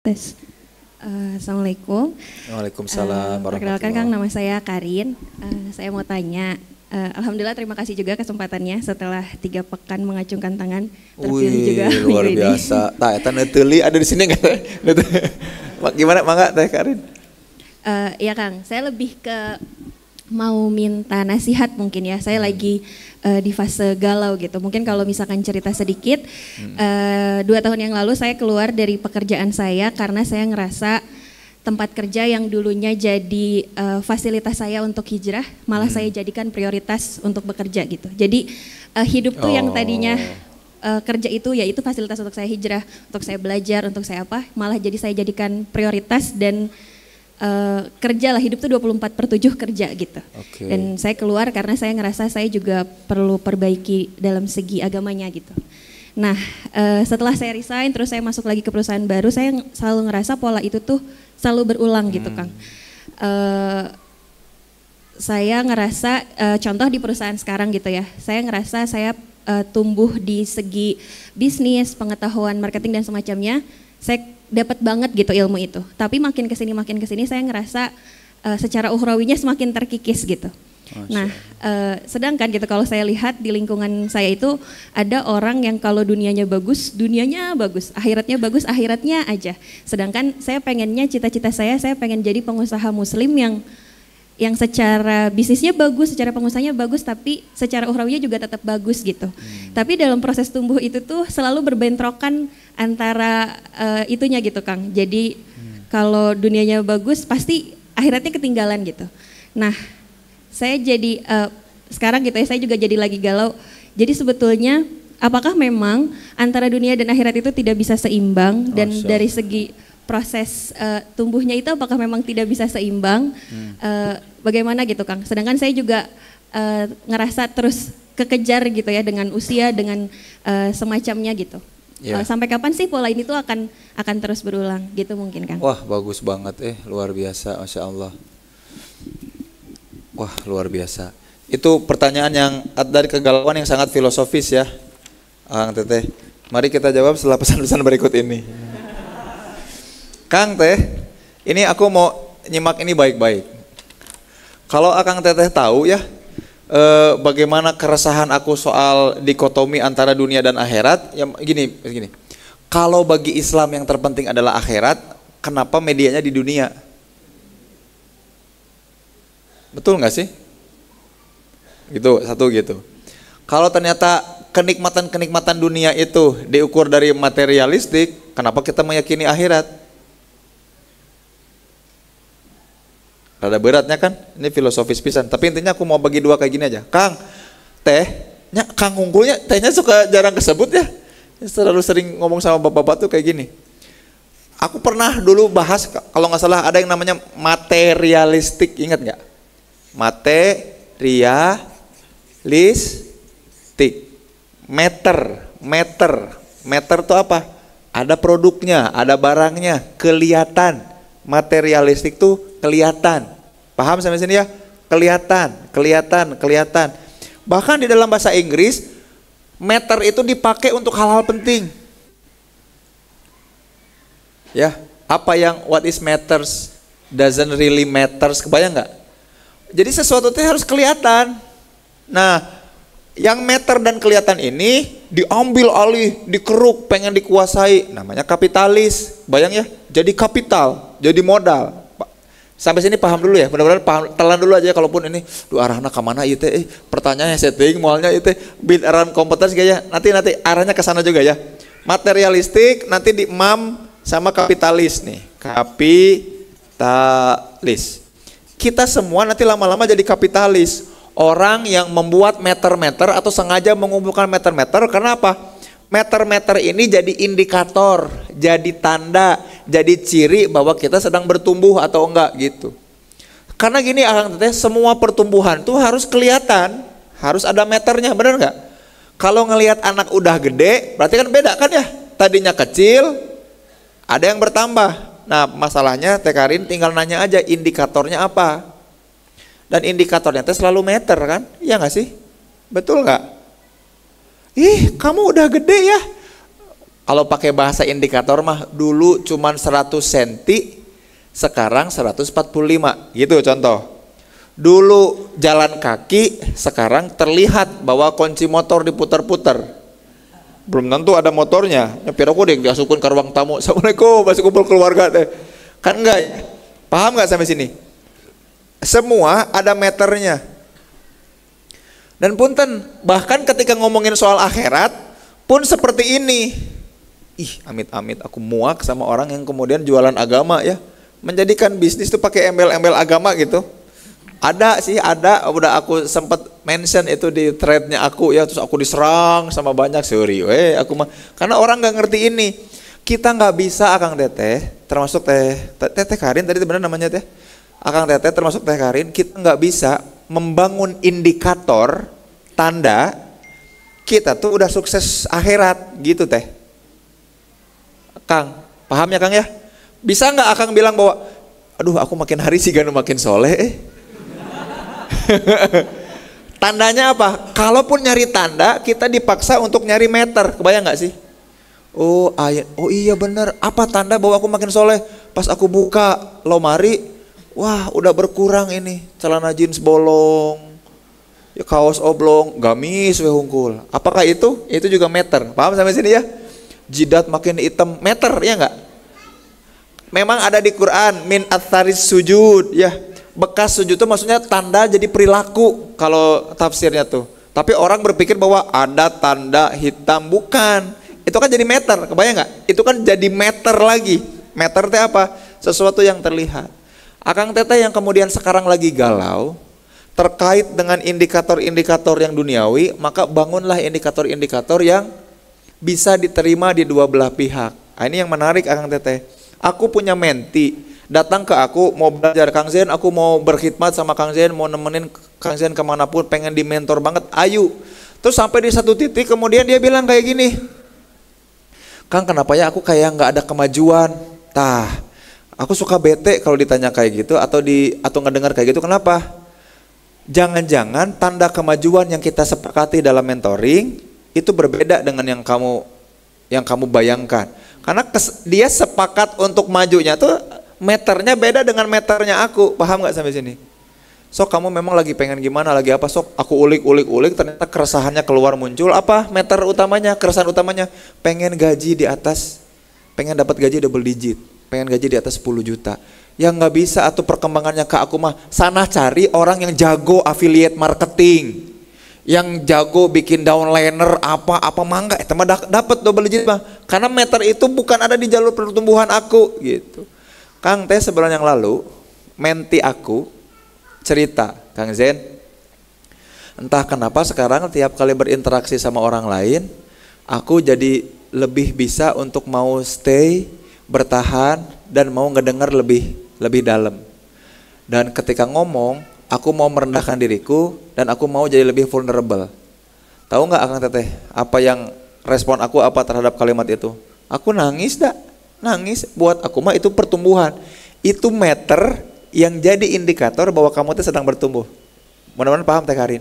Tes. Assalamualaikum. Waalaikumsalam Perkenalkan Kang, nama saya Karin. Saya mau tanya, alhamdulillah terima kasih juga kesempatannya setelah 3 pekan mengacungkan tangan terpilih juga. Luar biasa. Tak, eta neuteli ada di sini nggak? Gimana, mangga Teh Karin? Ya Kang, saya lebih ke mau minta nasihat mungkin ya. Saya lagi di fase galau gitu. Mungkin kalau misalkan cerita sedikit, 2 tahun yang lalu saya keluar dari pekerjaan saya karena saya ngerasa tempat kerja yang dulunya jadi fasilitas saya untuk hijrah, malah saya jadikan prioritas untuk bekerja gitu. Jadi hidup tuh yang tadinya kerja itu ya itu fasilitas untuk saya hijrah, untuk saya belajar, untuk saya apa, malah jadi saya jadikan prioritas dan kerja lah, hidup tuh 24/7 kerja gitu. Dan saya keluar karena saya ngerasa saya juga perlu perbaiki dalam segi agamanya gitu. Nah setelah saya resign terus saya masuk lagi ke perusahaan baru, saya selalu ngerasa pola itu tuh selalu berulang gitu Kang. Saya ngerasa contoh di perusahaan sekarang gitu ya, saya ngerasa saya tumbuh di segi bisnis, pengetahuan marketing dan semacamnya, saya dapat banget gitu ilmu itu. Tapi makin kesini saya ngerasa secara ukhrawinya semakin terkikis gitu. Nah, sedangkan gitu kalau saya lihat di lingkungan saya itu ada orang yang kalau dunianya bagus, akhiratnya bagus, akhiratnya aja. Sedangkan saya pengennya, cita-cita saya pengen jadi pengusaha muslim yang secara bisnisnya bagus, secara pengusahanya bagus, tapi secara ukhrawinya juga tetap bagus gitu. Tapi dalam proses tumbuh itu tuh selalu berbentrokan antara itunya gitu Kang. Jadi kalau dunianya bagus pasti akhiratnya ketinggalan gitu. Nah saya jadi sekarang gitu ya, saya juga jadi lagi galau. Jadi sebetulnya apakah memang antara dunia dan akhirat itu tidak bisa seimbang, dan dari segi proses tumbuhnya itu apakah memang tidak bisa seimbang, bagaimana gitu Kang? Sedangkan saya juga ngerasa terus kekejar gitu ya dengan usia, dengan semacamnya gitu. Sampai kapan sih pola ini tuh akan terus berulang gitu mungkin Kang? Wah bagus banget, luar biasa, Masya Allah. Wah luar biasa. Itu pertanyaan yang dari kegalauan yang sangat filosofis ya, Kang Teteh. Mari kita jawab setelah pesan-pesan berikut ini. Kang Teh, ini aku mau nyimak ini baik-baik. Kalau Akang Teteh tahu ya, bagaimana keresahan aku soal dikotomi antara dunia dan akhirat, ya gini. Kalau bagi Islam yang terpenting adalah akhirat, kenapa medianya di dunia? Betul nggak sih? Gitu, satu gitu. Kalau ternyata kenikmatan dunia itu diukur dari materialistik, kenapa kita meyakini akhirat? Rada beratnya kan? Ini filosofis pisan. Tapi intinya aku mau bagi 2 kayak gini aja. Kang, tehnya Kang unggulnya, tehnya suka jarang kesebut ya. Selalu sering ngomong sama bapak-bapak tuh kayak gini. Aku pernah dulu bahas, kalau nggak salah ada yang namanya materialistik, ingat nggak? Materialistik. Meter tuh apa? Ada produknya, ada barangnya, kelihatan. Materialistik tuh kelihatan. Paham sampai sini ya? Kelihatan. Bahkan di dalam bahasa Inggris, meter itu dipakai untuk hal-hal penting. Ya, apa yang what is matters doesn't really matters, kebayang nggak? Jadi sesuatu itu harus kelihatan. Nah, yang meter dan kelihatan ini diambil alih, dikeruk, pengen dikuasai. Namanya kapitalis. Bayang ya, jadi kapital, jadi modal. Sampai sini paham dulu ya, benar-benar paham, telan dulu aja kalaupun ini arahnya ke mana itu pertanyaannya setting mualnya itu build around competence kayaknya nanti arahnya ke sana juga ya. Materialistik nanti di sama kapitalis nih. Kapitalis. Kita semua nanti lama-lama jadi kapitalis. Orang yang membuat meter-meter atau sengaja mengumpulkan meter-meter karena apa? Meter-meter ini jadi indikator, jadi tanda, jadi ciri bahwa kita sedang bertumbuh atau enggak gitu. Karena gini Akang Teteh, semua pertumbuhan tuh harus kelihatan, harus ada meternya, benar enggak? Kalau ngelihat anak udah gede, berarti kan beda kan ya? Tadinya kecil, ada yang bertambah. Nah masalahnya Teh Karin tinggal nanya aja indikatornya apa. Dan indikatornya teh selalu meter kan? Iya nggak sih? Betul nggak? Ih kamu udah gede ya. Kalau pakai bahasa indikator mah dulu cuman 100 cm, sekarang 145 gitu contoh. Dulu jalan kaki, sekarang terlihat bahwa kunci motor diputar-putar. Belum tentu ada motornya. Nyepir aku deh diasupkan ke ruang tamu. Assalamualaikum, masih kumpul keluarga deh. Kan enggak? Paham enggak sampai sini? Semua ada meternya. Dan punten, bahkan ketika ngomongin soal akhirat pun seperti ini. Ih, amit-amit aku muak sama orang yang kemudian jualan agama ya. Menjadikan bisnis tuh pakai embel-embel agama gitu. Ada sih, ada, udah aku sempat mention itu di threadnya aku ya, terus aku diserang sama banyak, sorry aku mah, karena orang nggak ngerti ini. Kita nggak bisa Akang Teteh, termasuk Teteh Karin tadi benar namanya Teh, Akang Teteh termasuk Teh Karin, kita nggak bisa membangun indikator tanda kita tuh udah sukses akhirat gitu Teh. Kang, paham ya Kang ya? Bisa nggak Akang bilang bahwa, aduh aku makin hari sih ganu makin soleh Tandanya apa? Kalaupun nyari tanda, kita dipaksa untuk nyari meter. Kebayang nggak sih? Oh iya bener. Apa tanda bahwa aku makin soleh? Pas aku buka lemari, wah udah berkurang ini. Celana jeans bolong, ya, kaos oblong, gamis wehungkul. Apakah itu? Itu juga meter. Paham sampai sini ya? Jidat makin hitam, meter ya nggak? Memang ada di Quran min atharis sujud ya. Bekas sujud itu maksudnya tanda jadi perilaku kalau tafsirnya tuh. Tapi orang berpikir bahwa ada tanda hitam, bukan. Itu kan jadi meter, kebayang nggak? Itu kan jadi meter lagi. Meter teh apa? Sesuatu yang terlihat. Akang Teteh yang kemudian sekarang lagi galau terkait dengan indikator-indikator yang duniawi, maka bangunlah indikator-indikator yang bisa diterima di dua belah pihak. Nah, ini yang menarik Akang Teteh. Aku punya menti, datang ke aku mau belajar Kang Zen, aku mau berkhidmat sama Kang Zen, mau nemenin Kang Zen kemanapun, pengen di mentor banget, ayo. Terus sampai di satu titik kemudian dia bilang kayak gini, Kang kenapa ya aku kayak nggak ada kemajuan. Tah, aku suka bete kalau ditanya kayak gitu atau ngedengar kayak gitu. Kenapa? Jangan-jangan tanda kemajuan yang kita sepakati dalam mentoring itu berbeda dengan yang kamu bayangkan. Karena dia sepakat untuk majunya tuh meternya beda dengan meternya aku. Paham nggak sampai sini? Sok kamu memang lagi pengen gimana, lagi apa, sok aku ulik, ternyata keresahannya keluar muncul. Apa meter utamanya, keresahan utamanya? Pengen gaji di atas, pengen dapat gaji double digit, pengen gaji di atas 10 juta. Yang nggak bisa atau perkembangannya ke aku mah, sana cari orang yang jago affiliate marketing, yang jago bikin downliner apa mangga, itu mah dapat double digit mah. Karena meter itu bukan ada di jalur pertumbuhan aku gitu. Kang Teh sebulan yang lalu, menti aku cerita, Kang Zen, entah kenapa sekarang tiap kali berinteraksi sama orang lain, aku jadi lebih bisa untuk mau stay, bertahan, dan mau ngedengar lebih dalam. Dan ketika ngomong, aku mau merendahkan diriku, dan aku mau jadi lebih vulnerable. Tahu nggak Akang Teteh, apa yang respon aku apa terhadap kalimat itu? Aku nangis dah, nangis. Buat aku mah itu pertumbuhan, itu meter yang jadi indikator bahwa kamu teh sedang bertumbuh. Mudah-mudahan paham Teh Karin.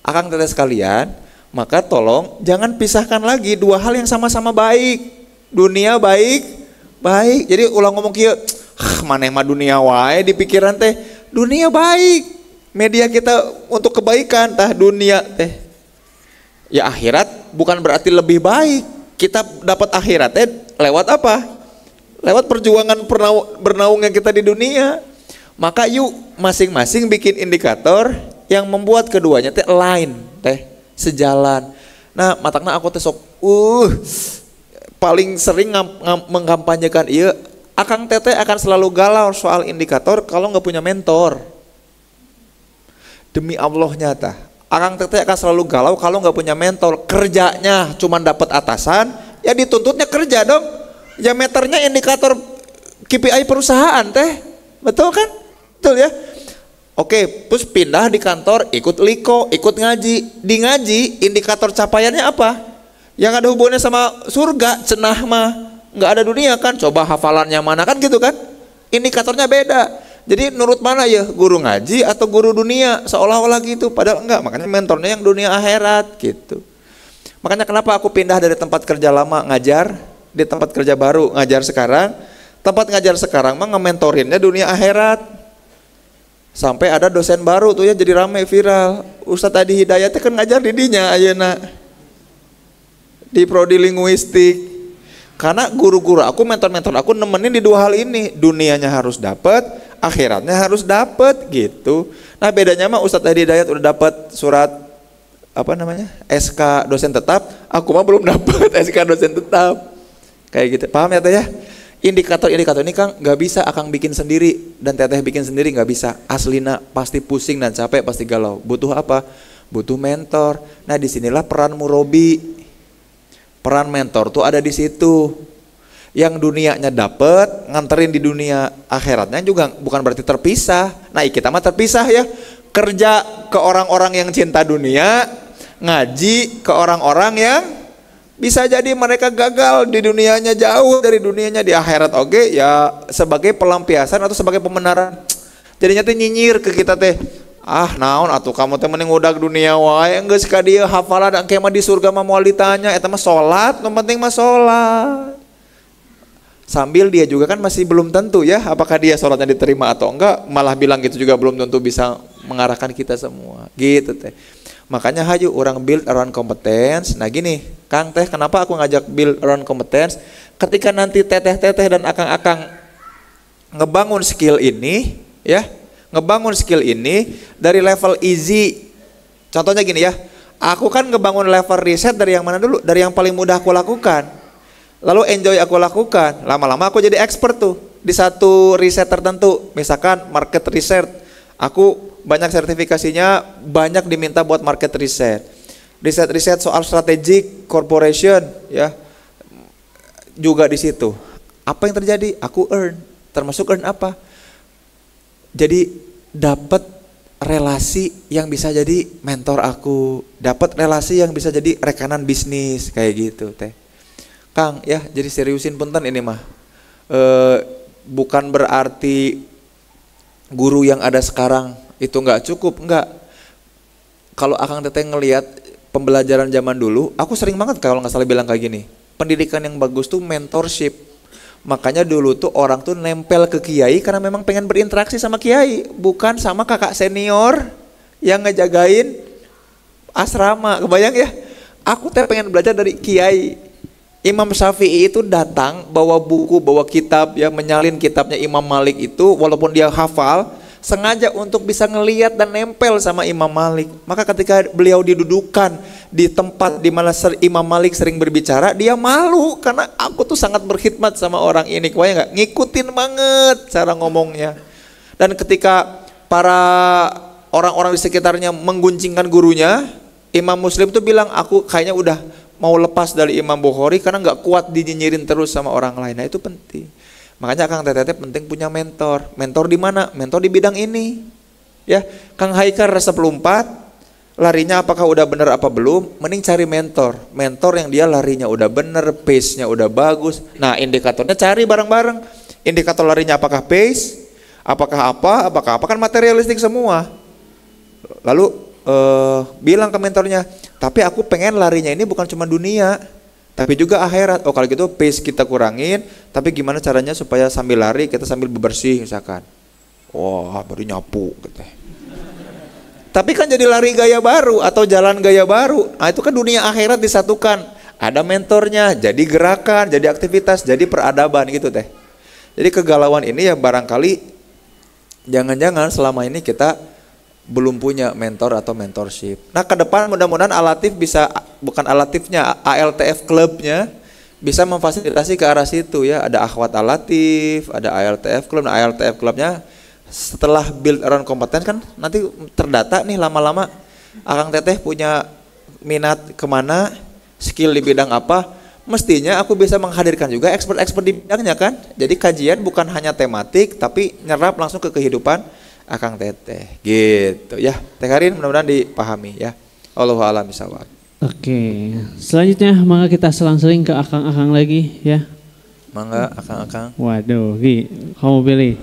Akang Teteh sekalian, maka tolong jangan pisahkan lagi dua hal yang sama-sama baik. Dunia baik. Jadi ulang ngomong kieu, maneh mah dunia wae di pikiran teh. Dunia baik. Media kita untuk kebaikan, tah dunia teh. Ya akhirat bukan berarti lebih baik. Kita dapat akhirat teh lewat apa? Lewat perjuangan bernaungnya kita di dunia. Maka yuk masing-masing bikin indikator yang membuat keduanya teh align, teh sejalan. Nah, matakna aku teh sok paling sering mengkampanyekan ieu. Akang Teteh akan selalu galau soal indikator kalau nggak punya mentor. Demi Allah nyata, Akang Teteh akan selalu galau kalau nggak punya mentor. Kerjanya cuma dapat atasan, ya dituntutnya kerja dong. Ya meternya indikator KPI perusahaan teh, betul kan? Betul ya. Oke, terus pindah di kantor, ikut liko, ikut ngaji. Di ngaji indikator capaiannya apa? Yang ada hubungannya sama surga, cenah mah nggak ada dunia kan? Coba hafalannya mana kan gitu kan? Indikatornya beda. Jadi nurut mana ya, guru ngaji atau guru dunia, seolah-olah gitu, padahal enggak. Makanya mentornya yang dunia akhirat gitu. Makanya kenapa aku pindah dari tempat kerja lama ngajar di tempat kerja baru ngajar sekarang. Tempat ngajar sekarang mah ngementorinnya dunia akhirat. Sampai ada dosen baru tuh ya jadi rame viral. Ustadz Adi Hidayat kan ngajar di dinya ayeuna. Di prodi linguistik. Karena guru-guru aku, mentor-mentor aku nemenin di dua hal ini. Dunianya harus dapat, akhiratnya harus dapat gitu. Nah bedanya mah Ustadz Adi Hidayat udah dapat surat SK dosen tetap, aku mah belum dapat SK dosen tetap. Kayak gitu. Paham ya Teh ya? Indikator-indikator ini Kang nggak bisa Akang bikin sendiri dan Teteh bikin sendiri nggak bisa. Aslina pasti pusing dan capek, pasti galau. Butuh apa? Butuh mentor. Nah disinilah peran murabi. Peran mentor tuh ada di situ. Yang dunianya dapet, nganterin di dunia akhiratnya juga bukan berarti terpisah. Nah kita mah terpisah ya. Kerja ke orang-orang yang cinta dunia, ngaji ke orang-orang yang bisa jadi mereka gagal di dunianya, jauh dari dunianya, di akhirat oke ya sebagai pelampiasan atau sebagai pembenaran. Jadinya teh nyinyir ke kita teh, ah naon atuh kamu teh mending udah dunia wae geus ka dieu hafalan dan kemah di surga mah moal ditanya eta mah salat, nu penting mah salat. Sambil dia juga kan masih belum tentu ya apakah dia salatnya diterima atau enggak, malah bilang gitu juga belum tentu bisa mengarahkan kita semua gitu teh. Makanya hayu orang build around competence. Nah gini Kang Teh, kenapa aku ngajak build around competence? Ketika nanti teteh-teteh dan akang-akang ngebangun skill ini ya, ngebangun skill ini dari level easy. Contohnya gini ya, aku kan ngebangun level riset dari yang mana dulu? Dari yang paling mudah aku lakukan, lalu enjoy aku lakukan. Lama-lama aku jadi expert tuh di satu riset tertentu. Misalkan market research, aku banyak sertifikasinya, banyak diminta buat market research. Riset-riset soal strategic corporation ya juga di situ. Apa yang terjadi? Aku earn. Termasuk earn apa? Jadi dapat relasi yang bisa jadi mentor aku, dapat relasi yang bisa jadi rekanan bisnis kayak gitu teh. Kang ya, jadi seriusin punten ini mah. Bukan berarti guru yang ada sekarang itu nggak cukup, nggak. Kalau Akang Teteh ngelihat pembelajaran zaman dulu, aku sering banget kalau nggak salah bilang kayak gini, pendidikan yang bagus tuh mentorship. Makanya dulu tuh orang tuh nempel ke kiai karena memang pengen berinteraksi sama kiai, bukan sama kakak senior yang ngejagain asrama. Kebayang ya? Aku teh pengen belajar dari kiai. Imam Syafi'i itu datang bawa buku, bawa kitab ya, menyalin kitabnya Imam Malik itu walaupun dia hafal, sengaja untuk bisa ngeliat dan nempel sama Imam Malik. Maka ketika beliau didudukan di tempat di mana Imam Malik sering berbicara, dia malu karena aku tuh sangat berkhidmat sama orang ini. Kebayang nggak? Ngikutin banget cara ngomongnya. Dan ketika para orang-orang di sekitarnya mengguncingkan gurunya, Imam Muslim tuh bilang, aku kayaknya udah mau lepas dari Imam Bukhari karena nggak kuat dinyinyirin terus sama orang lain. Nah itu penting. Makanya Kang Teteh penting punya mentor. Mentor di mana? Mentor di bidang ini. Ya, Kang Haikal resep lompat, larinya apakah udah bener apa belum? Mending cari mentor. Mentor yang dia larinya udah bener, pace-nya udah bagus. Nah, indikatornya cari bareng-bareng. Indikator larinya apakah pace? Apakah apa kan materialistik semua. Lalu bilang ke mentornya, tapi aku pengen larinya ini bukan cuma dunia, tapi juga akhirat. Oh kalau gitu pace kita kurangin, tapi gimana caranya supaya sambil lari kita sambil bebersih misalkan. Wah baru nyapu gitu. Tapi kan jadi lari gaya baru atau jalan gaya baru. Nah itu kan dunia akhirat disatukan. Ada mentornya, jadi gerakan, jadi aktivitas, jadi peradaban gitu teh. Jadi kegalauan ini ya barangkali jangan-jangan selama ini kita belum punya mentor atau mentorship. Nah ke depan mudah-mudahan Alatif bisa, bukan Alatifnya, ALTF Clubnya bisa memfasilitasi ke arah situ ya. Ada Akhwat Alatif, ada ALTF Club. Nah ALTF Clubnya setelah build around kompeten kan nanti terdata nih lama-lama. Akang Teteh punya minat kemana, skill di bidang apa, mestinya aku bisa menghadirkan juga expert-expert di bidangnya kan. Jadi kajian bukan hanya tematik tapi nyerap langsung ke kehidupan Akang Teteh gitu ya. Teh Karin mudah-mudahan dipahami ya. Allahu a'lam bishawab. Oke, selanjutnya mangga kita selang-seling ke akang-akang lagi ya. Mangga akang-akang. Waduh, Gi, kamu pilih.